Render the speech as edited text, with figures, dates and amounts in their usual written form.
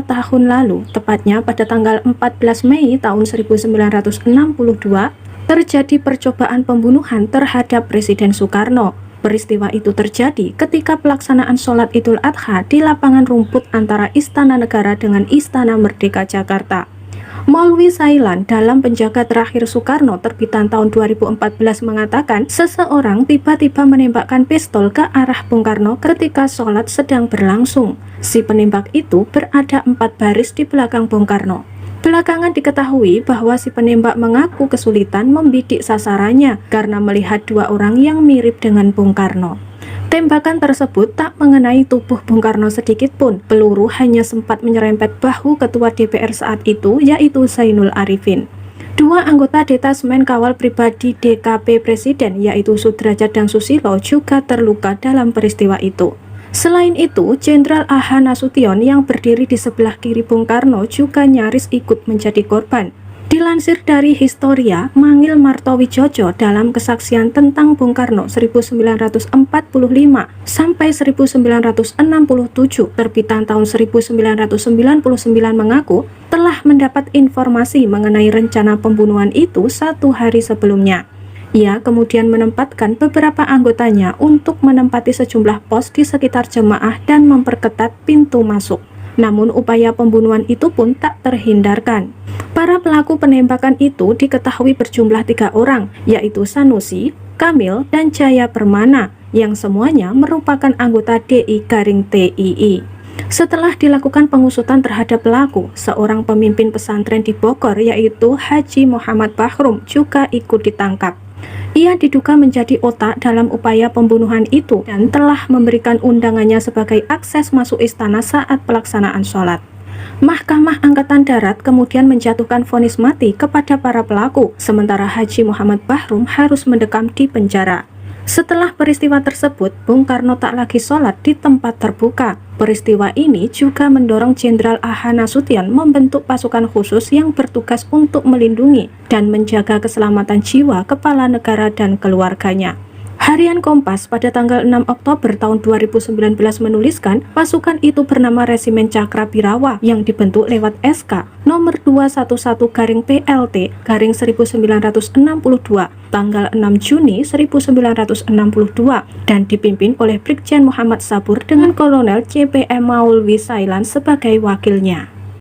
tahun lalu, tepatnya pada tanggal 14 Mei tahun 1962, terjadi percobaan pembunuhan terhadap Presiden Soekarno. Peristiwa itu terjadi ketika pelaksanaan sholat Idul Adha di lapangan rumput antara Istana Negara dengan Istana Merdeka Jakarta. Maulwi Sailan dalam Penjaga Terakhir Soekarno terbitan tahun 2014 mengatakan seseorang tiba-tiba menembakkan pistol ke arah Bung Karno ketika sholat sedang berlangsung. Si penembak itu berada 4 baris di belakang Bung Karno. Belakangan diketahui bahwa si penembak mengaku kesulitan membidik sasarannya karena melihat 2 orang yang mirip dengan Bung Karno. Tembakan tersebut tak mengenai tubuh Bung Karno sedikit pun. Peluru hanya sempat menyerempet bahu Ketua DPR saat itu, yaitu Zainul Arifin. 2 anggota Detasmen Kawal Pribadi DKP Presiden, yaitu Sudrajat dan Susilo, juga terluka dalam peristiwa itu. Selain itu, Jenderal A.H. Nasution yang berdiri di sebelah kiri Bung Karno juga nyaris ikut menjadi korban. Dilansir dari Historia, Mangil Martowijojo dalam kesaksian tentang Bung Karno 1945 sampai 1967 terbitan tahun 1999 mengaku telah mendapat informasi mengenai rencana pembunuhan itu 1 hari sebelumnya. Ia kemudian menempatkan beberapa anggotanya untuk menempati sejumlah pos di sekitar jemaah dan memperketat pintu masuk. Namun upaya pembunuhan itu pun tak terhindarkan. Para pelaku penembakan itu diketahui berjumlah 3 orang, yaitu Sanusi, Kamil, dan Jaya Permana, yang semuanya merupakan anggota DI-TII. Setelah dilakukan pengusutan terhadap pelaku, seorang pemimpin pesantren di Bogor yaitu Haji Muhammad Bahrum juga ikut ditangkap. Ia diduga menjadi otak dalam upaya pembunuhan itu dan telah memberikan undangannya sebagai akses masuk istana saat pelaksanaan sholat. Mahkamah Angkatan Darat kemudian menjatuhkan vonis mati kepada para pelaku, sementara Haji Muhammad Bahrum harus mendekam di penjara. Setelah peristiwa tersebut, Bung Karno tak lagi sholat di tempat terbuka. Peristiwa ini juga mendorong Jenderal A.H. Nasution membentuk pasukan khusus yang bertugas untuk melindungi dan menjaga keselamatan jiwa kepala negara dan keluarganya. Harian Kompas pada tanggal 6 Oktober tahun 2019 menuliskan pasukan itu bernama Resimen Cakrabirawa yang dibentuk lewat SK nomor 211-PLT-1962 tanggal 6 Juni 1962 dan dipimpin oleh Brigjen Muhammad Sabur dengan Kolonel CPM Maulwi Sailan sebagai wakilnya.